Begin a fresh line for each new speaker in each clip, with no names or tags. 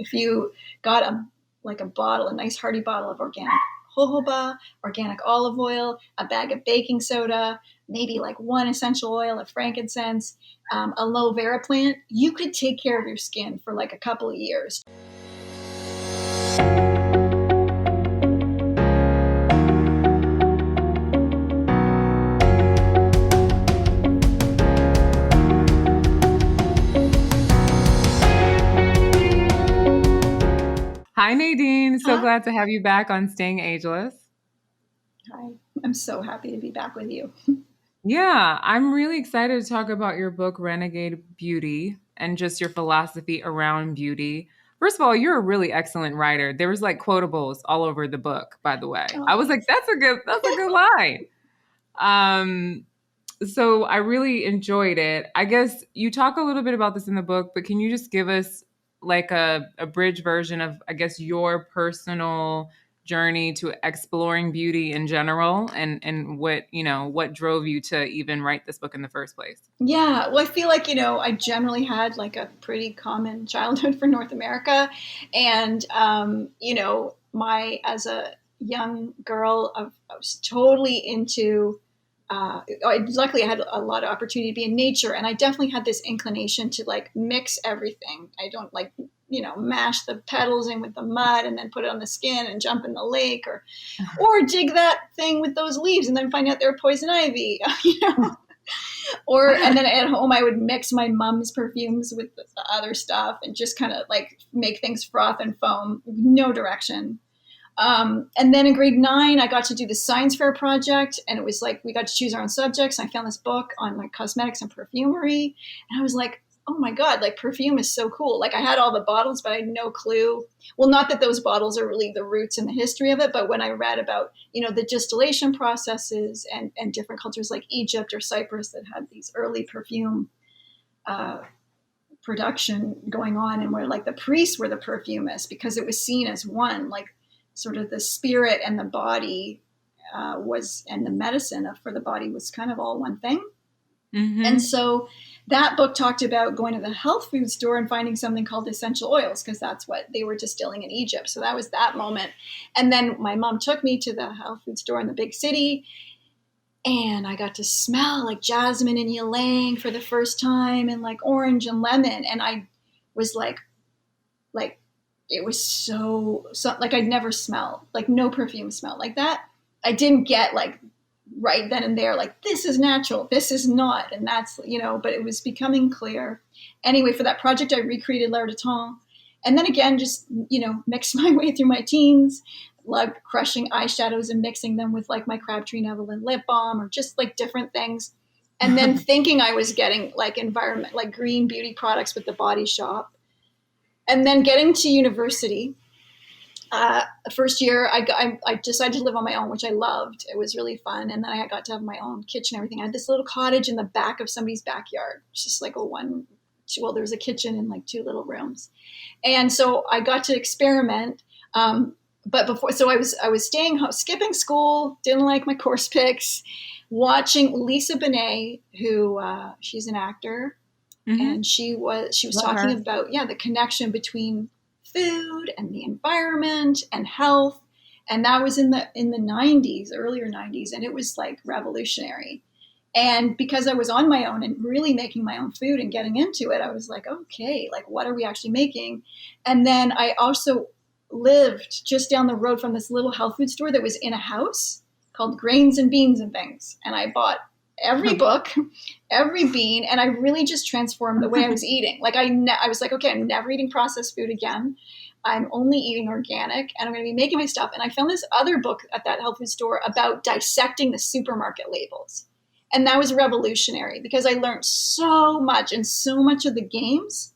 if you got a bottle, a nice hearty bottle of organic jojoba, organic olive oil, a bag of baking soda, maybe like one essential oil of frankincense, aloe vera plant, you could take care of your skin for like a couple of years.
Hi, Nadine. So
Huh?
glad to have you back on Staying Ageless.
Hi, I'm so happy to be back with you.
Yeah, I'm really excited to talk about your book, Renegade Beauty, and just your philosophy around beauty. First of all, you're a really excellent writer. There was like quotables all over the book, by the way.
Oh,
I was like, that's a good line. Um, so I really enjoyed it. I guess you talk a little bit about this in the book, but can you just give us like a bridge version of, I guess, your personal journey to exploring beauty in general and what, what drove you to even write this book in the first place?
yeah. Well, I feel like, I generally had like a pretty common childhood for North America. And, as a young girl, I was totally into, luckily I had a lot of opportunity to be in nature. And I definitely had this inclination to like mix everything. I don't like, mash the petals in with the mud and then put it on the skin and jump in the lake or dig that thing with those leaves and then find out they're poison ivy, and then at home I would mix my mom's perfumes with the other stuff and just kind of like make things froth and foam, no direction. And then in grade 9, I got to do the science fair project, and it was like we got to choose our own subjects. I found this book on like cosmetics and perfumery, and I was like, oh my God, like perfume is so cool. Like I had all the bottles, but I had no clue. Well, not that those bottles are really the roots and the history of it, but when I read about, the distillation processes and different cultures like Egypt or Cyprus that had these early perfume production going on, and where like the priests were the perfumists because it was seen as one, like sort of the spirit and the body and the medicine for the body was kind of all one thing.
Mm-hmm.
And so that book talked about going to the health food store and finding something called essential oils because that's what they were distilling in Egypt. So that was that moment. And then my mom took me to the health food store in the big city, and I got to smell like jasmine and ylang for the first time, and like orange and lemon. And I was like it was so like I'd never smelled, like no perfume smelled like that. I didn't get like right then and there, like this is natural, this is not, and that's, but it was becoming clear. Anyway, for that project, I recreated L'Art de Temps, and then again, just, mixed my way through my teens, loved crushing eyeshadows and mixing them with like my Crabtree and Evelyn lip balm or just like different things. And then thinking I was getting like environment, like green beauty products with the Body Shop. And then getting to university, first year, I decided to live on my own, which I loved. It was really fun. And then I got to have my own kitchen and everything. I had this little cottage in the back of somebody's backyard. It's just like there was a kitchen and like 2 little rooms. And so I got to experiment. But before, so I was staying home, skipping school, didn't like my course picks, watching Lisa Bonet, who she's an actor. Mm-hmm. And she was talking about the connection between food and the environment and health, and that was in the 90s, earlier 90s, and it was like revolutionary. And because I was on my own and really making my own food and getting into it, I was like, okay, like what are we actually making? And then I also lived just down the road from this little health food store that was in a house called Grains and Beans and Things, and I bought every book, every bean, and I really just transformed the way I was eating. Like I was like, okay, I'm never eating processed food again. I'm only eating organic, and I'm going to be making my stuff. And I found this other book at that health food store about dissecting the supermarket labels. And that was revolutionary because I learned so much, and so much of the games,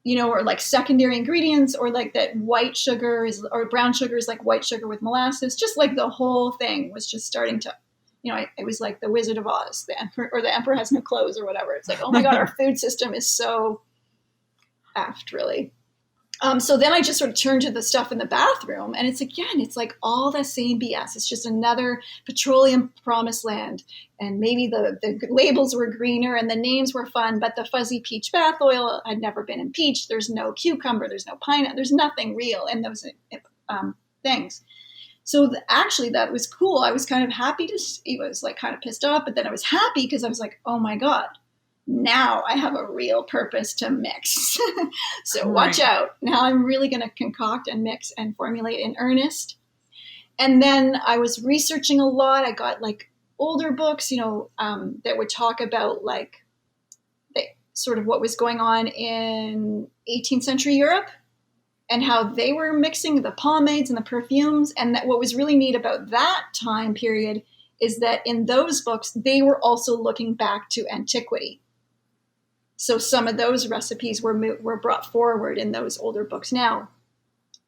or like secondary ingredients, or like that white sugar or brown sugar is like white sugar with molasses. Just like the whole thing was just starting to, it was like the Wizard of Oz, the Emperor has no clothes or whatever. It's like, oh my God, our food system is so effed, really. So then I just sort of turned to the stuff in the bathroom, and it's like all the same BS. It's just another petroleum promised land. And maybe the labels were greener and the names were fun, but the fuzzy peach bath oil had never been impeached. There's no cucumber, there's no pineapple, there's nothing real in those things. So actually that was cool. I was kind of happy I was like kind of pissed off, but then I was happy because I was like, oh my God, now I have a real purpose to mix. So watch out. Now I'm really going to concoct and mix and formulate in earnest. And then I was researching a lot. I got like older books, that would talk about like sort of what was going on in 18th century Europe and how they were mixing the pomades and the perfumes. And that what was really neat about that time period is that in those books, they were also looking back to antiquity. So some of those recipes were brought forward in those older books now.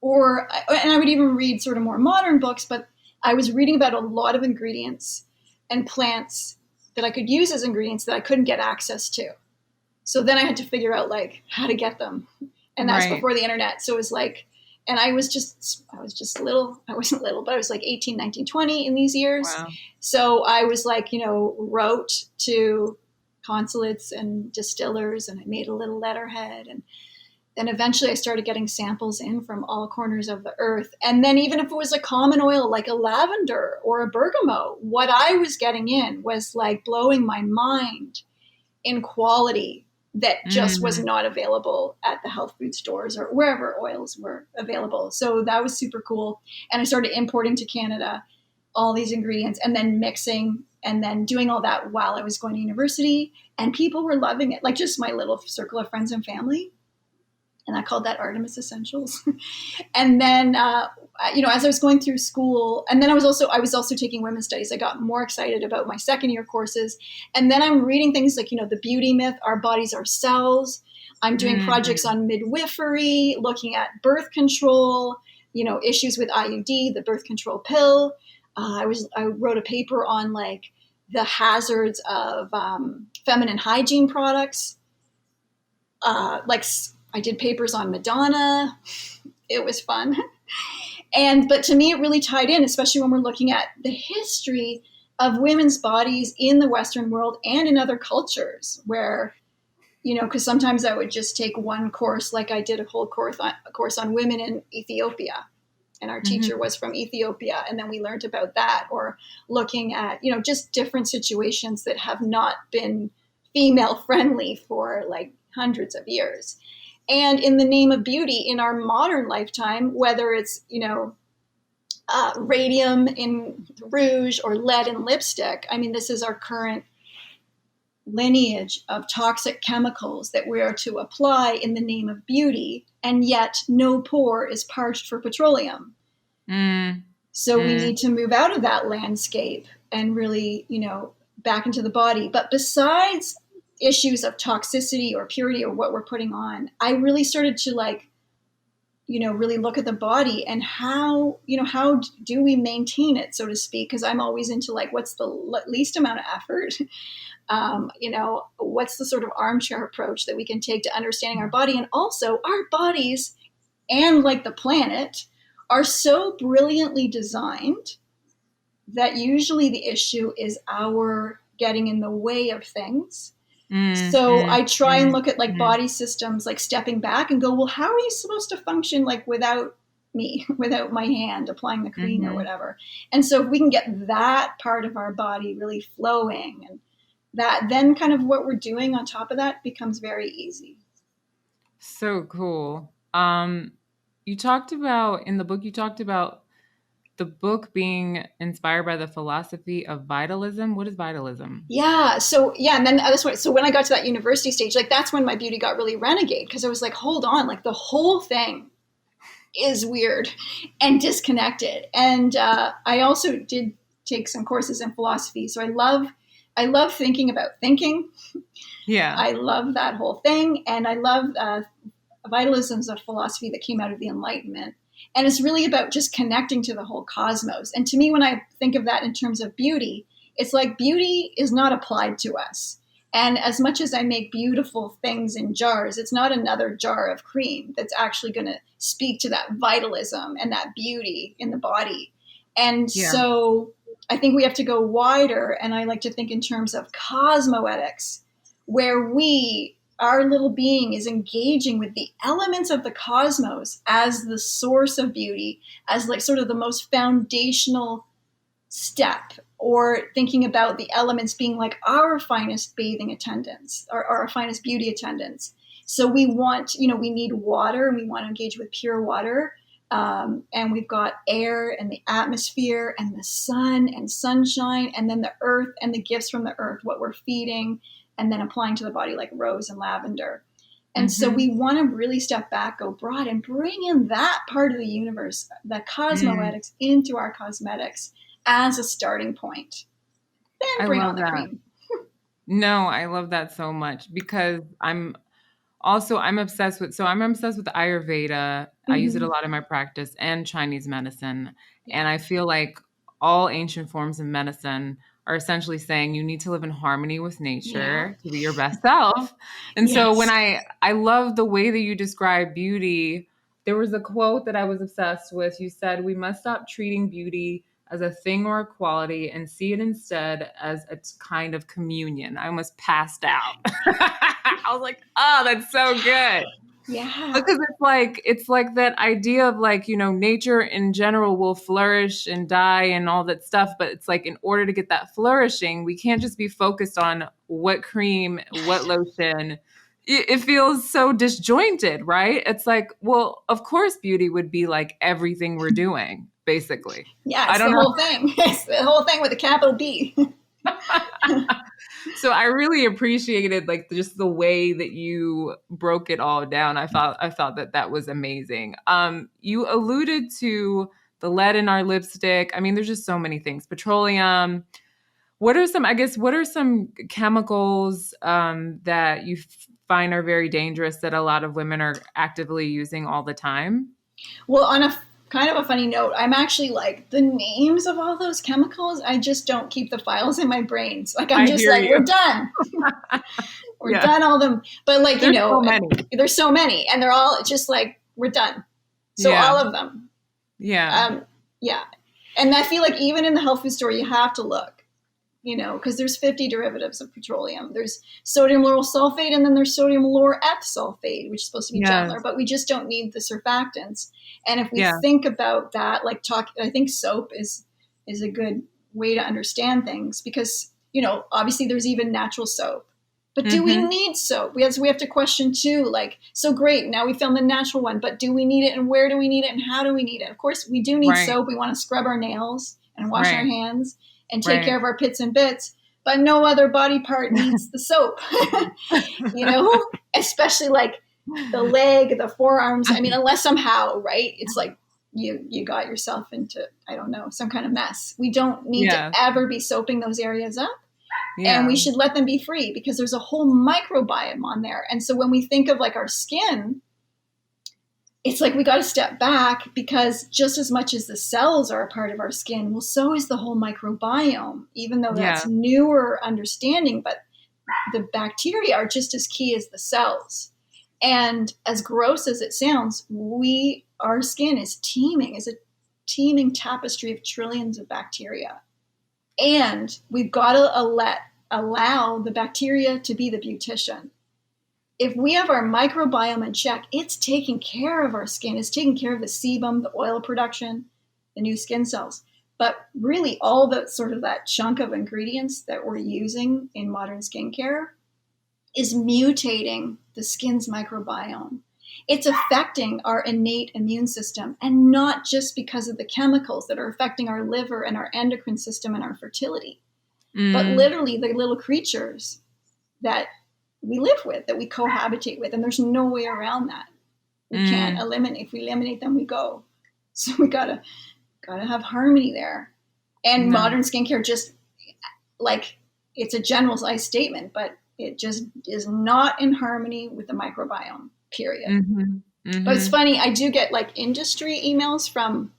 And I would even read sort of more modern books, but I was reading about a lot of ingredients and plants that I could use as ingredients that I couldn't get access to. So then I had to figure out like how to get them. And that was before the internet. So it was like, and I was just little. I wasn't little, but I was like 18, 19, 20 in these years. Wow. So I was like, wrote to consulates and distillers, and I made a little letterhead, and then eventually I started getting samples in from all corners of the earth. And then even if it was a common oil like a lavender or a bergamot, what I was getting in was like blowing my mind in quality that just was not available at the health food stores or wherever oils were available. So that was super cool. And I started importing to Canada all these ingredients and then mixing and then doing all that while I was going to university, and people were loving it, like just my little circle of friends and family. And I called that Artemis Essentials. And then, as I was going through school, and then I was also taking women's studies. I got more excited about my second year courses. And then I'm reading things like, the beauty myth, our bodies are cells. I'm doing projects on midwifery, looking at birth control, issues with IUD, the birth control pill. I wrote a paper on like the hazards of feminine hygiene products. I did papers on Madonna. It was fun. But to me, it really tied in, especially when we're looking at the history of women's bodies in the Western world and in other cultures where, because sometimes I would just take one course, like I did a whole course on women in Ethiopia. And our teacher was from Ethiopia. And then we learned about that, or looking at, just different situations that have not been female friendly for like hundreds of years. And in the name of beauty in our modern lifetime, whether it's, radium in rouge or lead in lipstick, I mean, this is our current lineage of toxic chemicals that we are to apply in the name of beauty. And yet no pore is parched for petroleum. So we need to move out of that landscape and really, back into the body. But besides issues of toxicity or purity or what we're putting on, I really started to really look at the body and how do we maintain it, so to speak? Because I'm always into like, what's the least amount of effort? What's the sort of armchair approach that we can take to understanding our body? And also our bodies and like the planet are so brilliantly designed that usually the issue is our getting in the way of things. So I try and look at like body systems, like stepping back and go, well, how are you supposed to function like without me, without my hand applying the cream or whatever? And so if we can get that part of our body really flowing, and that then kind of what we're doing on top of that becomes very easy.
So cool. You talked about the book being inspired by the philosophy of vitalism. What is vitalism?
Yeah. So yeah. And then that's what, so when I got to that university stage, like that's when my beauty got really renegade, because I was like, hold on, like the whole thing is weird and disconnected. And I also did take some courses in philosophy. So I love thinking about thinking. Yeah. I love that whole thing. And I love vitalism is a philosophy that came out of the Enlightenment. And it's really about just connecting to the whole cosmos. And to me, when I think of that in terms of beauty, it's like beauty is not applied to us. And as much as I make beautiful things in jars, it's not another jar of cream that's actually going to speak to that vitalism and that beauty in the body. And
Yeah.
so I think we have to go wider. And I like to think in terms of cosmoetics, where our little being is engaging with the elements of the cosmos as the source of beauty, as like sort of the most foundational step, or thinking about the elements being like our finest bathing attendants, or our finest beauty attendants. So we want, we need water, and we want to engage with pure water. And we've got air and the atmosphere and the sun and sunshine, and then the earth and the gifts from the earth, what we're feeding, and then applying to the body like rose and lavender. And so we want to really step back, go broad, and bring in that part of the universe, the cosmoetics, into our cosmetics as a starting point. Then bring on the cream.
No, I love that so much, because I'm obsessed with Ayurveda. I use it a lot in my practice, and Chinese medicine. And I feel like all ancient forms of medicine are essentially saying you need to live in harmony with nature to be your best self. And so when I love the way that you describe beauty, there was a quote that I was obsessed with. You said, "We must stop treating beauty as a thing or a quality and see it instead as a kind of communion." I almost passed out. I was like, oh, that's so good.
Yeah.
Because it's like that idea of like, nature in general will flourish and die and all that stuff. But it's like, in order to get that flourishing, we can't just be focused on what cream, what lotion. It feels so disjointed, right? It's like, well, of course beauty would be like everything we're doing, basically.
Yeah, it's whole thing. It's the whole thing with a capital B.
So I really appreciated like just the way that you broke it all down. I thought that was amazing. You alluded to the lead in our lipstick. I mean, there's just so many things. Petroleum. What are some chemicals that you find are very dangerous that a lot of women are actively using all the time?
Well, on a kind of a funny note, I'm actually like, the names of all those chemicals, I just don't keep the files in my brain. So, like, I'm just like, we're done. We're done all them. But like,
there's so many.
There's so many, and they're all just like, we're done. So all of them.
Yeah.
Yeah. And I feel like even in the health food store, you have to look, because there's 50 derivatives of petroleum. There's sodium lauryl sulfate, and then there's sodium lauryl sulfate, which is supposed to be gentler, but we just don't need the surfactants. And if we think about that, I think soap is a good way to understand things, because, obviously there's even natural soap, but do we need soap? We have to question too, like, so great, now we found the natural one, but do we need it, and where do we need it, and how do we need it? Of course we do need soap. We want to scrub our nails and wash our hands and take care of our pits and bits, but no other body part needs the soap, especially like the leg, the forearms. I mean, unless somehow, right, it's like you got yourself into, I don't know, some kind of mess. We don't need to ever be soaping those areas up. And we should let them be free, because there's a whole microbiome on there. And so when we think of like our skin, it's like we got to step back, because just as much as the cells are a part of our skin, well, so is the whole microbiome, even though that's newer understanding. But the bacteria are just as key as the cells. And as gross as it sounds, our skin is a teeming tapestry of trillions of bacteria. And we've got to allow the bacteria to be the beautician. If we have our microbiome in check, it's taking care of our skin. It's taking care of the sebum, the oil production, the new skin cells. But really, all the sort of that chunk of ingredients that we're using in modern skincare is mutating the skin's microbiome. It's affecting our innate immune system, and not just because of the chemicals that are affecting our liver and our endocrine system and our fertility, but literally the little creatures that we live with, that we cohabitate with. And there's no way around that. We can't eliminate. If we eliminate them, we go. So we gotta have harmony there. And modern skincare, just like, it's a generalized statement, but it just is not in harmony with the microbiome, period. But it's funny, I do get like industry emails from,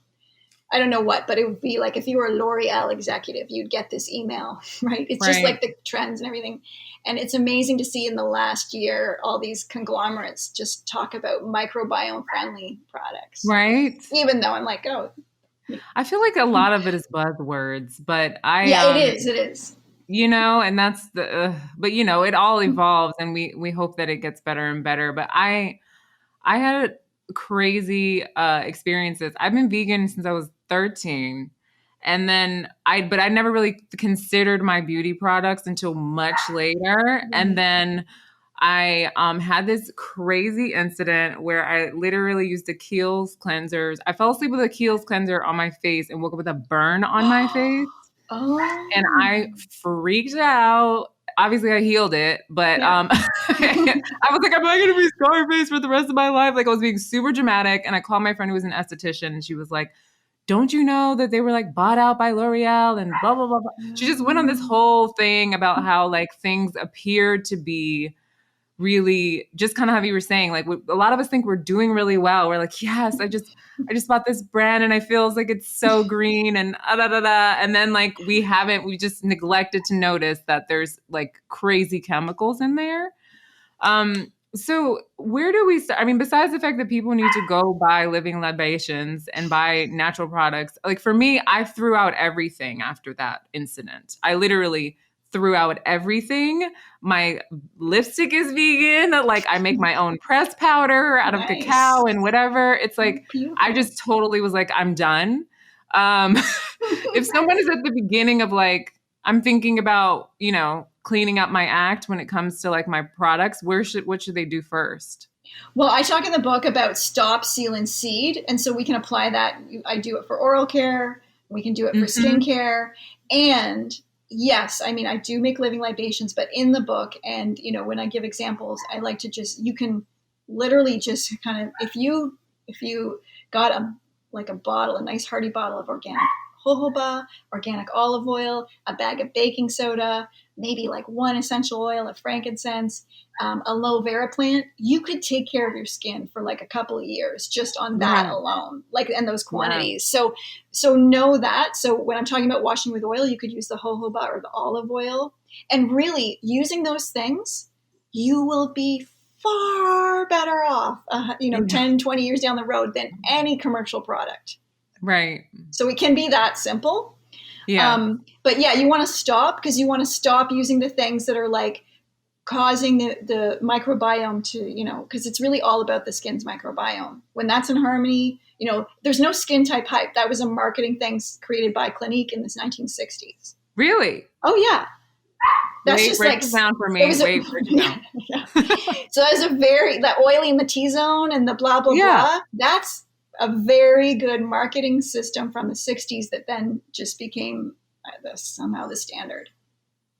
I don't know what, but it would be like if you were a L'Oreal executive, you'd get this email, right? It's just
Right.
like the trends and everything. And it's amazing to see in the last year, all these conglomerates just talk about microbiome friendly products.
Right.
Even though I'm like, oh,
I feel like a lot of it is buzzwords, but
yeah, it is.
you know, and that's but you know, it all evolves, and we hope that it gets better and better. But I had crazy experiences. I've been vegan since I was 13. And then but I never really considered my beauty products until much later. And then I had this crazy incident where I literally used a Kiehl's cleansers. I fell asleep with a Kiehl's cleanser on my face and woke up with a burn on my face.
Oh.
And I freaked out. Obviously, I healed it, but I was like, am I going to be scar-faced for the rest of my life? Like, I was being super dramatic. And I called my friend who was an esthetician, and she was like, don't you know that they were like bought out by L'Oreal and blah, blah, blah, blah. She just went on this whole thing about how like things appear to be really just kind of how you were saying, like a lot of us think we're doing really well. We're like, yes, I just bought this brand and I feels like it's so green and da da da. And then like we just neglected to notice that there's like crazy chemicals in there. So where do we start? I mean, besides the fact that people need to go buy living libations and buy natural products, like for me, I threw out everything after that incident. I literally threw out everything. My lipstick is vegan. Like I make my own pressed powder out of cacao and whatever. It's like, I just totally was like, I'm done. If someone is at the beginning of like, I'm thinking about, you know, cleaning up my act when it comes to like my products, what should they do first?
Well, I talk in the book about stop, seal, and seed. And so we can apply that. I do it for oral care. We can do it for skincare. And yes, I mean, I do make living libations, but in the book, and, you know, when I give examples, I like to you can literally just kind of, if you got a bottle, a nice hearty bottle of organic jojoba, organic olive oil, a bag of baking soda, maybe like one essential oil of frankincense, a aloe vera plant, you could take care of your skin for like a couple of years just on that alone, like, and those quantities. So know that. So when I'm talking about washing with oil, you could use the jojoba or the olive oil, and really using those things, you will be far better off, 10, 20 years down the road than any commercial product.
Right.
So it can be that simple.
Yeah.
But yeah, you want to stop, because you want to stop using the things that are like causing the microbiome to, you know, because it's really all about the skin's microbiome. When that's in harmony, you know, there's no skin type hype. That was a marketing thing created by Clinique in the 1960s.
Really?
Oh yeah. That's
Wait,
just
break
like
it down for me. Break it down.
Yeah. So there's that oily in the T-zone and the blah, blah, blah. That's a very good marketing system from the 60s that then just became somehow the standard.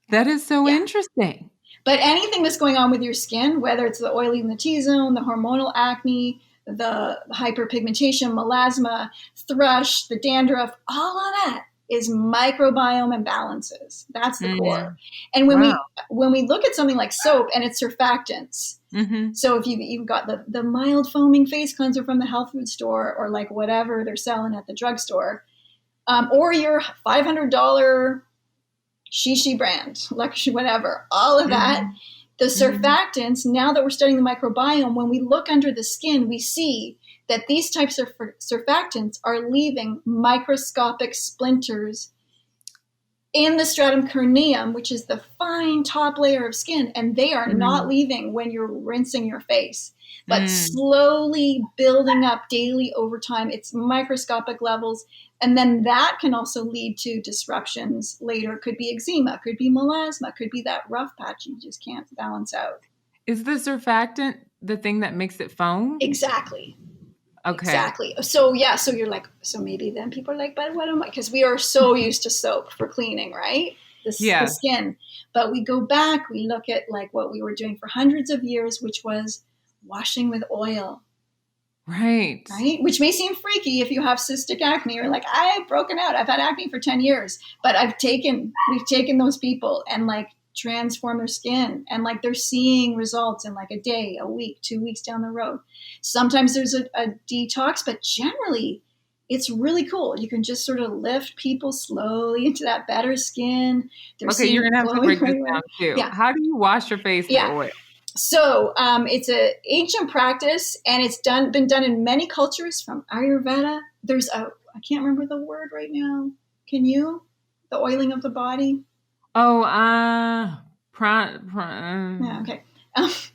That is so interesting.
But anything that's going on with your skin, whether it's the oily in the T-zone, the hormonal acne, the hyperpigmentation, melasma, thrush, the dandruff, all of that is microbiome imbalances. That's the core. And when we look at something like soap and its surfactants, so if you've got the mild foaming face cleanser from the health food store, or like whatever they're selling at the drugstore, or your $500 shishi brand, luxury, whatever, all of that, the surfactants, now that we're studying the microbiome, when we look under the skin, we see that these types of surfactants are leaving microscopic splinters in the stratum corneum, which is the fine top layer of skin, and they are not leaving when you're rinsing your face, but slowly building up daily over time. It's microscopic levels, and then that can also lead to disruptions later. Could be eczema, could be melasma, could be that rough patch you just can't balance out.
Is the surfactant the thing that makes it foam?
Exactly.
Okay.
Exactly. So yeah, so you're like, so maybe then people are like, but what am I? Because we are so used to soap for cleaning, right? The skin. But we go back, we look at like what we were doing for hundreds of years, which was washing with oil.
Right.
Which may seem freaky if you have cystic acne. You're like, I've broken out. I've had acne for 10 years. But we've taken those people and like transform their skin, and like they're seeing results in like a day, a week, 2 weeks down the road. Sometimes there's a detox, but generally It's really cool. You can just sort of lift people slowly into that better skin. They're
Okay, you're
seeing
gonna have to
glowing
break this
right away.
down too.
Yeah.
How do you wash your face with
Yeah.
oil?
So it's an ancient practice, and it's been done in many cultures from Ayurveda. I can't remember the word right now. Can you? The oiling of the body?
Oh,
Yeah, okay.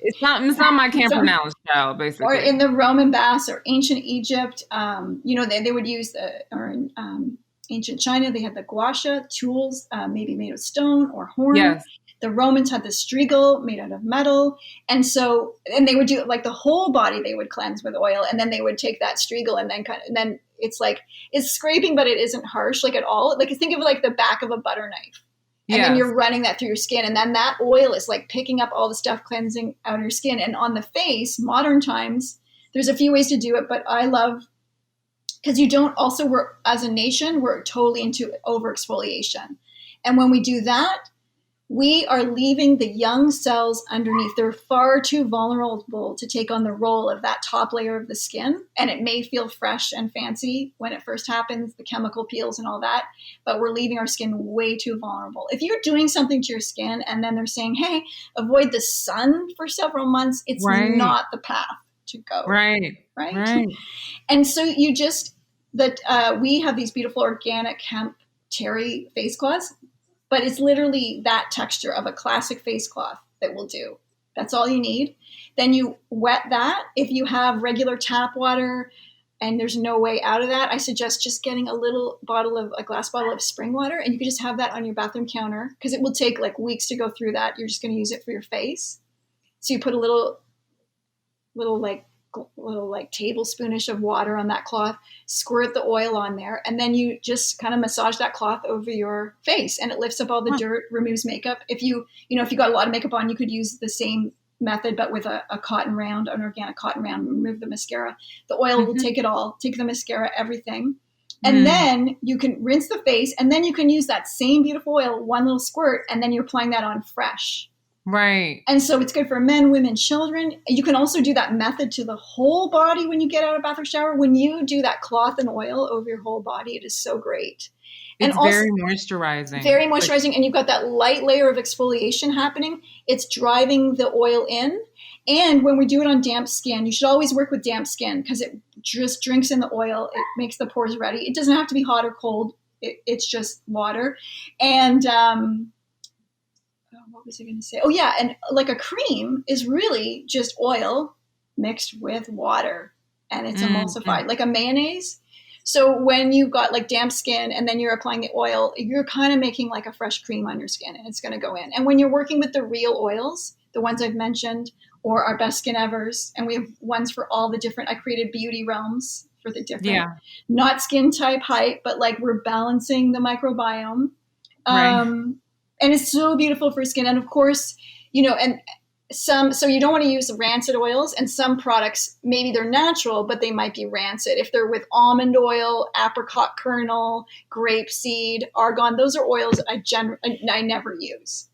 it's something I can't
So,
pronounce, child,
or in
basically.
the Roman baths or ancient Egypt, they would use or in ancient China, they had the gua sha tools, maybe made of stone or horn.
Yes.
The Romans had the strigil made out of metal. And they would do like the whole body they would cleanse with oil. And then they would take that strigil and then it's like, it's scraping, but it isn't harsh like at all. Like think of it like the back of a butter knife. And then
Yes.
you're running that through your skin. And then that oil is like picking up all the stuff, cleansing out your skin. And on the face, modern times, there's a few ways to do it, but I love, because we're, as a nation, we're totally into over exfoliation. And when we do that, we are leaving the young cells underneath. They're far too vulnerable to take on the role of that top layer of the skin. And it may feel fresh and fancy when it first happens, the chemical peels and all that, but we're leaving our skin way too vulnerable. If you're doing something to your skin and then they're saying, hey, avoid the sun for several months, it's
Right.
not the path to go.
Right.
And so we have these beautiful organic hemp terry face cloths, but it's literally that texture of a classic face cloth that will do. That's all you need. Then you wet that. If you have regular tap water and there's no way out of that, I suggest just getting a glass bottle of spring water, and you can just have that on your bathroom counter because it will take like weeks to go through that. You're just going to use it for your face. So you put a little tablespoonish of water on that cloth, squirt the oil on there, and then you just kind of massage that cloth over your face, and it lifts up all the dirt, removes makeup. If you got a lot of makeup on, you could use the same method, but with an organic cotton round, remove the mascara. The oil will take it all, take the mascara, everything. And then you can rinse the face, and then you can use that same beautiful oil, one little squirt, and then you're applying that on fresh.
Right.
And so it's good for men, women, children. You can also do that method to the whole body when you get out of bath or shower. When you do that cloth and oil over your whole body, it is so great.
It's very moisturizing.
Very moisturizing. And you've got that light layer of exfoliation happening. It's driving the oil in. And when we do it on damp skin, you should always work with damp skin because it just drinks in the oil. It makes the pores ready. It doesn't have to be hot or cold. It's just water. And what was I going to say? Oh, yeah. And like a cream is really just oil mixed with water, and it's emulsified, like a mayonnaise. So when you've got like damp skin and then you're applying the oil, you're kind of making like a fresh cream on your skin, and it's going to go in. And when you're working with the real oils, the ones I've mentioned, or our best skin evers, and we have ones for all the different, I created beauty realms for the different, not skin type, height, but like we're balancing the microbiome.
Right.
And it's so beautiful for skin. And of course, so you don't want to use rancid oils, and some products, maybe they're natural, but they might be rancid. If they're with almond oil, apricot kernel, grapeseed, argan, those are oils I never use.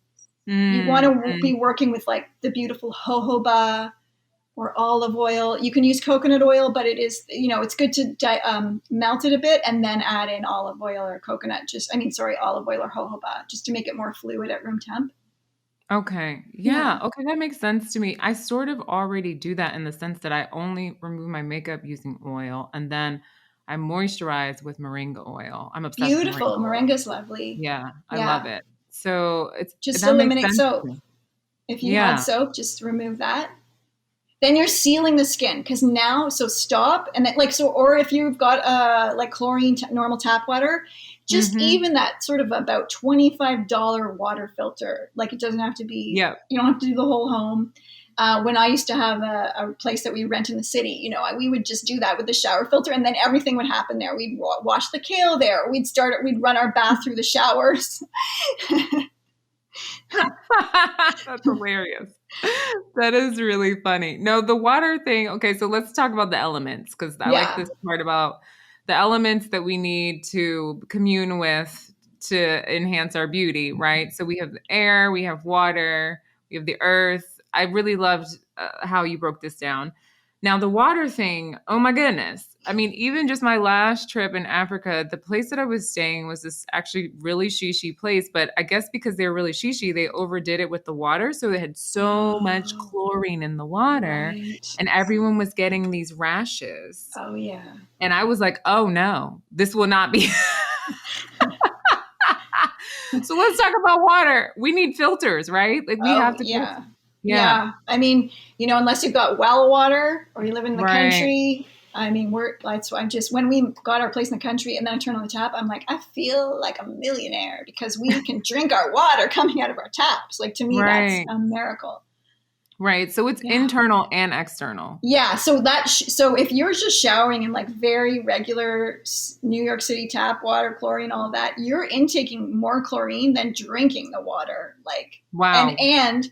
You want to be working with like the beautiful jojoba or olive oil. You can use coconut oil, but it is, it's good to melt it a bit and then add in olive oil or olive oil or jojoba, just to make it more fluid at room temp.
Okay. Yeah. Okay. That makes sense to me. I sort of already do that in the sense that I only remove my makeup using oil, and then I moisturize with moringa oil. I'm obsessed
Beautiful.
with moringa oil.
Moringa's lovely.
Yeah. I love it. So
just
that makes
eliminate
sense
soap. If you had soap, just remove that. Then you're sealing the skin, because now, so stop, and then or if you've got like chlorine, normal tap water, just even that sort of about $25 water filter. Like it doesn't have to be, you don't have to do the whole home. When I used to have a place that we rent in the city, we would just do that with the shower filter, and then everything would happen there. We'd wash the kale there. We'd run our bath through the showers.
That's hilarious. That is really funny. No, the water thing. Okay, so let's talk about the elements, because I like this part about the elements that we need to commune with to enhance our beauty, right? So we have the air, we have water, we have the earth. I really loved how you broke this down. Now, the water thing, oh my goodness. I mean, even just my last trip in Africa, the place that I was staying was this actually really shishi place. But I guess because they were really shishi, they overdid it with the water. So they had so much
Oh,
chlorine in the water,
right.
and everyone was getting these rashes.
Oh, yeah.
And I was like, oh no, this will not be. So let's talk about water. We need filters, right? Like we
Oh,
have to.
yeah.
Yeah.
Yeah. I mean, unless you've got well water or you live in the
Right.
country, I mean, I'm just, when we got our place in the country and then I turn on the tap, I'm like, I feel like a millionaire because we can drink our water coming out of our taps. Like, to me, that's
Right.
a miracle.
Right. So it's
Yeah.
internal and external.
Yeah, so so if you're just showering in like very regular New York City tap water, chlorine, all that, you're intaking more chlorine than drinking the water. Like,
Wow.
and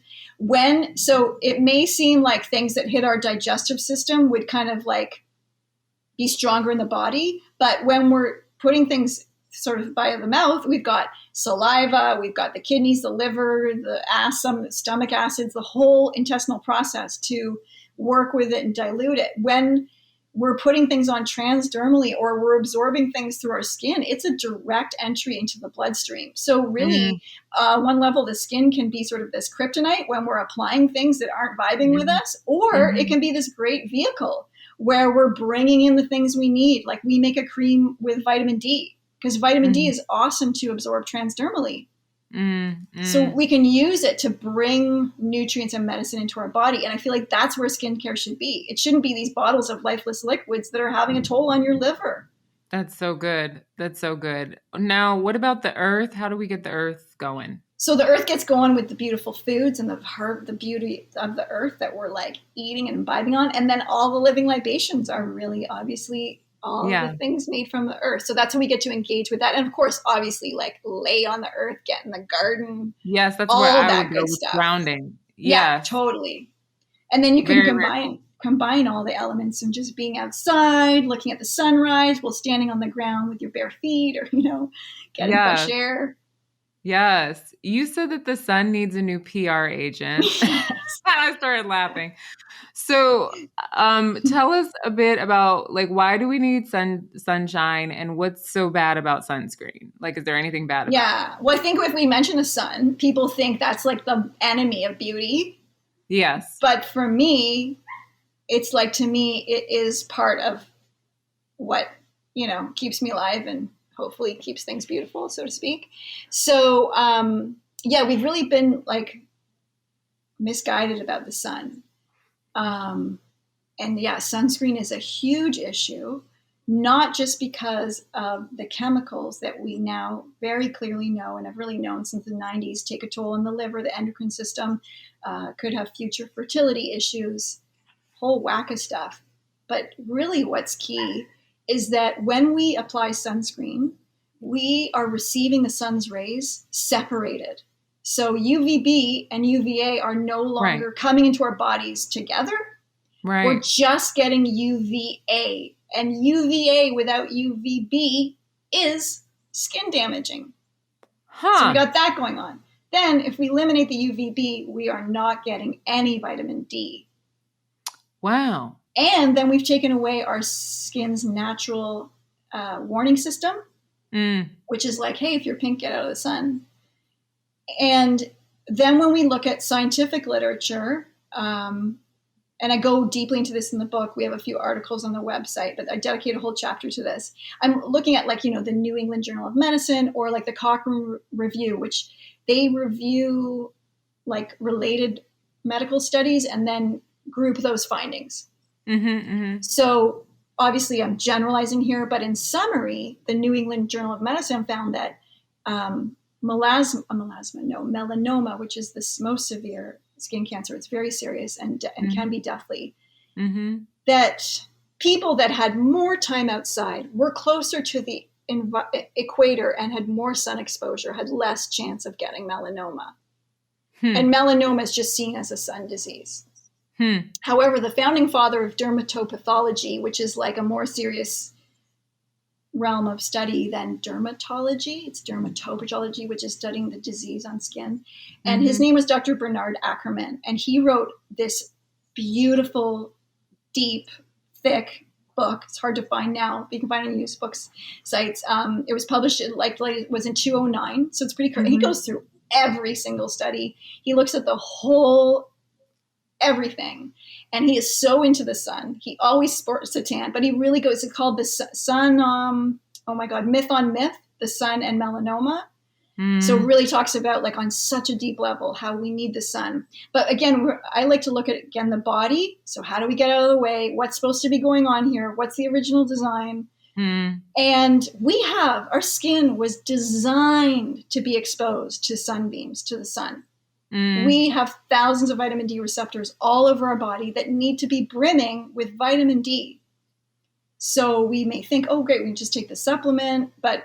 so it may seem like things that hit our digestive system would kind of like be stronger in the body, but when we're putting things sort of by the mouth, we've got saliva, we've got the kidneys, the liver, the stomach acids, the whole intestinal process to work with it and dilute it. When we're putting things on transdermally or we're absorbing things through our skin, it's a direct entry into the bloodstream. So really, one level, the skin can be sort of this kryptonite when we're applying things that aren't vibing with us, or it can be this great vehicle where we're bringing in the things we need. Like we make a cream with vitamin D because vitamin D is awesome to absorb transdermally. So we can use it to bring nutrients and medicine into our body. And I feel like that's where skincare should be. It shouldn't be these bottles of lifeless liquids that are having a toll on your liver.
That's so good. That's so good. Now, what about the earth? How do we get the earth going?
So the earth gets going with the beautiful foods and the beauty of the earth that we're like eating and imbibing on. And then all the living libations are really obviously all of the things made from the earth. So that's when we get to engage with that. And of course, obviously, like lay on the earth, get in the garden.
Yes, that's
all
where I
that
would go
good
with
stuff.
grounding.
Yeah,
Yes.
totally. And then you can combine all the elements and just being outside, looking at the sunrise while standing on the ground with your bare feet or, getting fresh air.
Yes. You said that the sun needs a new PR agent. I started laughing. So tell us a bit about like, why do we need sunshine and what's so bad about sunscreen? Like, is there anything bad about it?
Yeah. Well, I think if we mention the sun, people think that's like the enemy of beauty.
Yes.
But for me, it's like, to me, it is part of what, keeps me alive and hopefully keeps things beautiful, so to speak. So, we've really been like misguided about the sun. Sunscreen is a huge issue, not just because of the chemicals that we now very clearly know and have really known since the 90s take a toll on the liver, the endocrine system, could have future fertility issues, whole whack of stuff. But really what's key is that when we apply sunscreen, we are receiving the sun's rays separated. So UVB and UVA are no longer coming into our bodies together.
Right.
We're just getting UVA. And UVA without UVB is skin damaging. So we got that going on. Then if we eliminate the UVB, we are not getting any vitamin D.
Wow.
And then we've taken away our skin's natural warning system, which is like, hey, if you're pink, get out of the sun. And then when we look at scientific literature, and I go deeply into this in the book, we have a few articles on the website, but I dedicate a whole chapter to this. I'm looking at the New England Journal of Medicine or like the Cochrane Review, which they review like related medical studies and then group those findings. So obviously I'm generalizing here, but in summary, the New England Journal of Medicine found that melanoma, which is the most severe skin cancer, it's very serious and can be deathly, that people that had more time outside were closer to the equator and had more sun exposure had less chance of getting melanoma. And melanoma is just seen as a sun disease. However, the founding father of dermatopathology, which is like a more serious realm of study than dermatology, it's dermatopathology, which is studying the disease on skin. And his name was Dr. Bernard Ackerman. And he wrote this beautiful, deep, thick book. It's hard to find now. You can find it on used books sites. It was published it was in 2009. So it's pretty crazy. He goes through every single study. He looks at the whole everything. And he is so into the sun. He always sports a tan, but he really goes, it's called the sun, oh my God, Myth on Myth, the sun and melanoma. So it really talks about like on such a deep level, how we need the sun. But again, I like to look at, again, the body. So how do we get out of the way? What's supposed to be going on here? What's the original design? And our skin was designed to be exposed to sunbeams, to the sun. We have thousands of vitamin D receptors all over our body that need to be brimming with vitamin D. So we may think, oh, great, we just take the supplement. But,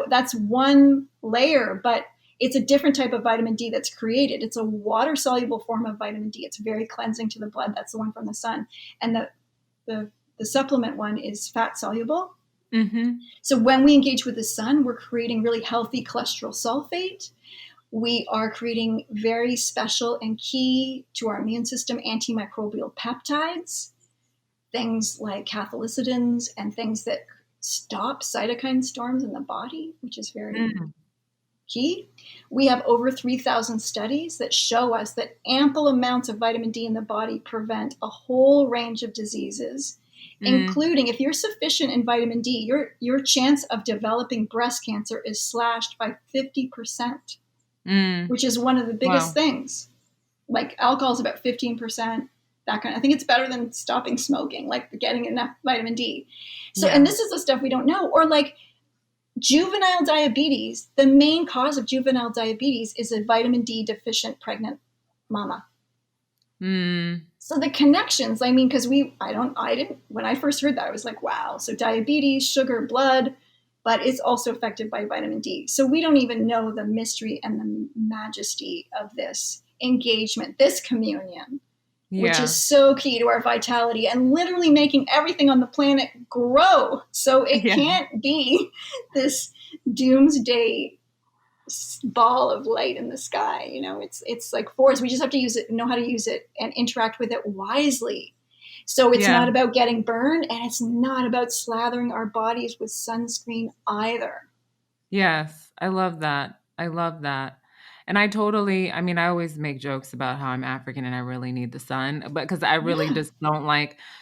that's one layer, but it's a different type of vitamin D that's created. It's a water-soluble form of vitamin D. It's very cleansing to the blood. That's the one from the sun. And the supplement one is fat-soluble. So when we engage with the sun, we're creating really healthy cholesterol sulfate. We are creating very special and key to our immune system antimicrobial peptides, things like cathelicidins and things that stop cytokine storms in the body, which is very key. We have over 3,000 studies that show us that ample amounts of vitamin D in the body prevent a whole range of diseases, including, if you're sufficient in vitamin D, your chance of developing breast cancer is slashed by 50%. Which is one of the biggest things. Like alcohol is about 15%, that kind of, I think it's better than stopping smoking, like getting enough vitamin D. So, and this is the stuff we don't know. Or like juvenile diabetes, the main cause of juvenile diabetes is a vitamin D deficient pregnant mama. So the connections, I mean, because when I first heard that, I was like, wow. So diabetes, sugar, blood, but it's also affected by vitamin D. So we don't even know the mystery and the majesty of this engagement, this communion, which is so key to our vitality and literally making everything on the planet grow. So it can't be this doomsday ball of light in the sky. It's like force. We just have to use it, know how to use it, and interact with it wisely. So it's not about getting burned, and it's not about slathering our bodies with sunscreen either.
Yes, I love that. And I always make jokes about how I'm African and I really need the sun, but because I really just don't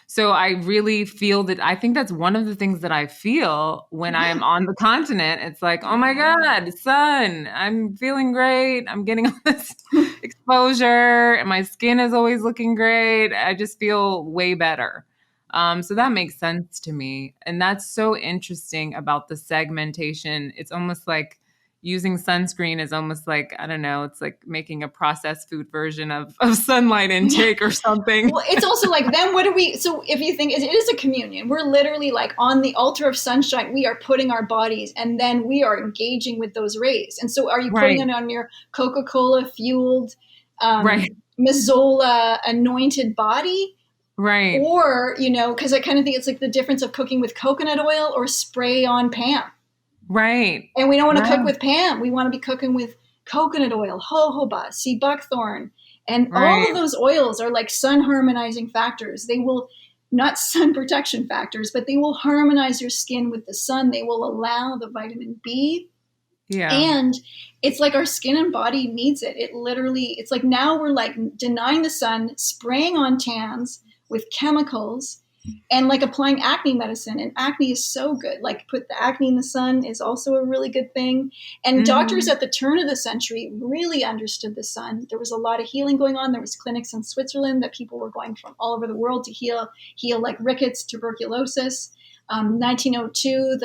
so I really feel that, I think that's one of the things that I feel when I am on the continent. It's like, oh my God, sun, I'm feeling great. I'm getting all this exposure and my skin is always looking great. I just feel way better. So that makes sense to me. And that's so interesting about the segmentation. It's almost like using sunscreen is almost like, I don't know, it's like making a processed food version of sunlight intake or something.
Well, it's also like, then so if you think it is a communion, we're literally like on the altar of sunshine, we are putting our bodies and then we are engaging with those rays. And so are you putting it on your Coca-Cola fueled, Mazola anointed body?
Right.
Or, because I kind of think it's like the difference of cooking with coconut oil or spray on Pam.
Right.
And we don't want to cook with Pam. We want to be cooking with coconut oil, jojoba, sea buckthorn. And all of those oils are like sun harmonizing factors. They will, not sun protection factors, but they will harmonize your skin with the sun. They will allow the vitamin B. Yeah. And it's like our skin and body needs it. It's like now we're like denying the sun, spraying on tans with chemicals, and like applying acne medicine. And acne is so good. Like put the acne in the sun is also a really good thing. And doctors at the turn of the century really understood the sun. There was a lot of healing going on. There was clinics in Switzerland that people were going from all over the world to heal like rickets, tuberculosis. 1902,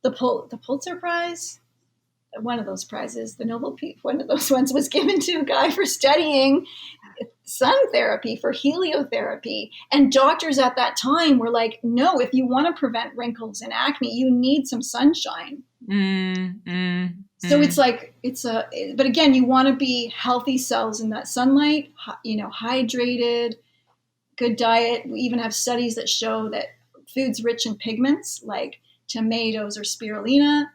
the Pulitzer Prize, one of those prizes, the Nobel Peace, one of those ones was given to a guy for studying sun therapy, for heliotherapy. And doctors at that time were like, no, if you want to prevent wrinkles and acne, you need some sunshine. So it's like, but again, you want to be healthy cells in that sunlight, hydrated, good diet. We even have studies that show that foods rich in pigments like tomatoes or spirulina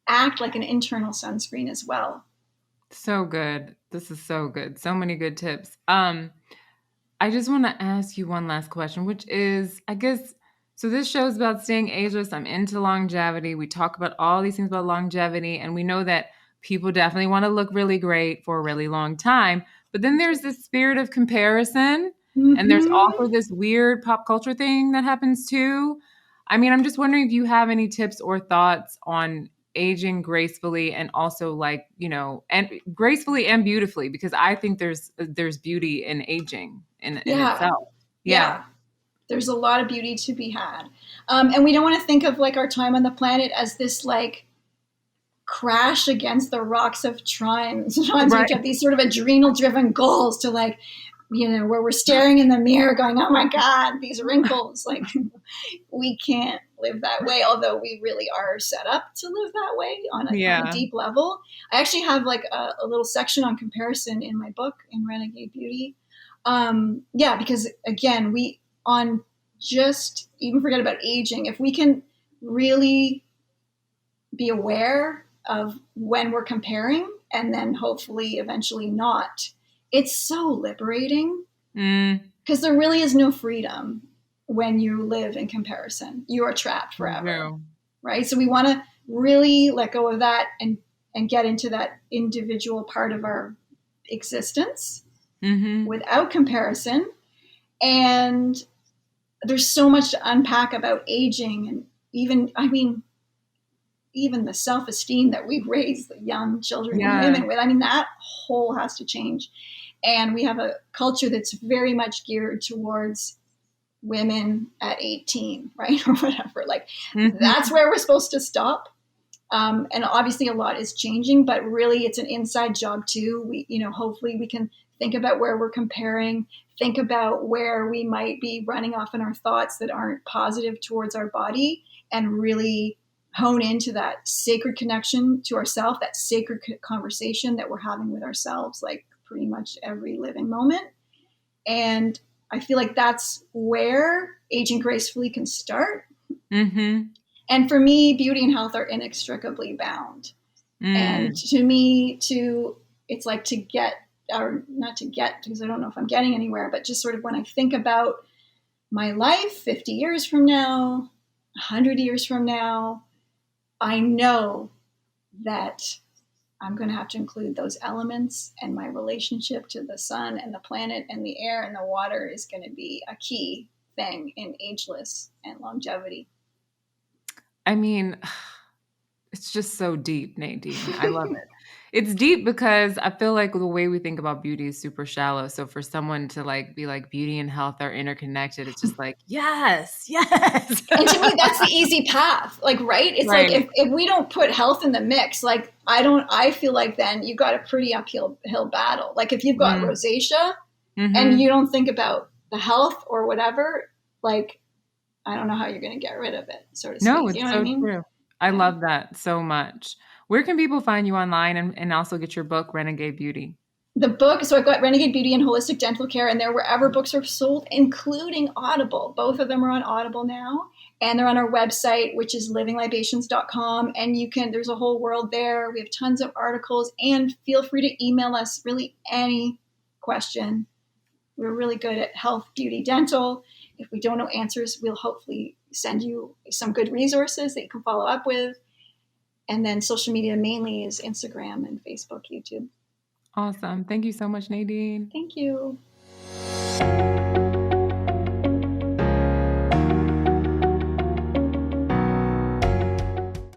act like an internal sunscreen as well.
So good. This is so good. So many good tips. I just want to ask you one last question, which is, I guess, so this show is about staying ageless. I'm into longevity. We talk about all these things about longevity, and we know that people definitely want to look really great for a really long time. But then there's this spirit of comparison, and there's
Mm-hmm.
also this weird pop culture thing that happens too. I mean, I'm just wondering if you have any tips or thoughts on aging gracefully and also like, and gracefully and beautifully, because I think there's beauty in aging in
Yeah.
itself. Yeah.
Yeah. There's a lot of beauty to be had. And we don't want to think of like our time on the planet as this like crash against the rocks of time. Sometimes we
Right.
get these sort of adrenal driven goals to like, where we're staring in the mirror going, oh my God, these wrinkles. Like, we can't live that way, although we really are set up to live that way on a
Yeah.
deep level. I actually have like a little section on comparison in my book, in Renegade Beauty. Yeah, because again, just even forget about aging. If we can really be aware of when we're comparing and then hopefully eventually not, it's so liberating because there really is no freedom when you live in comparison. You are trapped forever,
True.
right? So we want to really let go of that and get into that individual part of our existence without comparison. And there's so much to unpack about aging, and even the self-esteem that we raise the young children and
Yeah.
women with. I mean, that whole has to change. And we have a culture that's very much geared towards women at 18, right? Or whatever. Like, that's where we're supposed to stop. And obviously a lot is changing, but really it's an inside job too. Hopefully we can think about where we're comparing, think about where we might be running off in our thoughts that aren't positive towards our body, and really hone into that sacred connection to ourselves, that sacred conversation that we're having with ourselves, like pretty much every living moment. And I feel like that's where aging gracefully can start. And for me, beauty and health are inextricably bound. And to me, it's like to get, or not to get, because I don't know if I'm getting anywhere, but just sort of when I think about my life 50 years from now, 100 years from now, I know that I'm going to have to include those elements, and my relationship to the sun and the planet and the air and the water is going to be a key thing in ageless and longevity.
I mean, it's just so deep, Nadine. I love it. It's deep because I feel like the way we think about beauty is super shallow. So for someone to like be like beauty and health are interconnected, it's just like, yes, yes.
And to me, that's the easy path. Like, right? It's
Right.
like if we don't put health in the mix, like I feel like then you've got a pretty uphill battle. Like if you've got rosacea and you don't think about the health or whatever, like, I don't know how you're going to get rid of it, so to speak.
No,
You
it's
know what I
so
mean?
true. I love that so much. Where can people find you online and also get your book, Renegade Beauty?
The book, so I've got Renegade Beauty and Holistic Dental Care, and they're wherever books are sold, including Audible. Both of them are on Audible now, and they're on our website, which is livinglibations.com. And there's a whole world there. We have tons of articles, and feel free to email us really any question. We're really good at health, beauty, dental. If we don't know answers, we'll hopefully send you some good resources that you can follow up with. And then social media mainly is Instagram and Facebook, YouTube.
Awesome. Thank you so much, Nadine.
Thank you.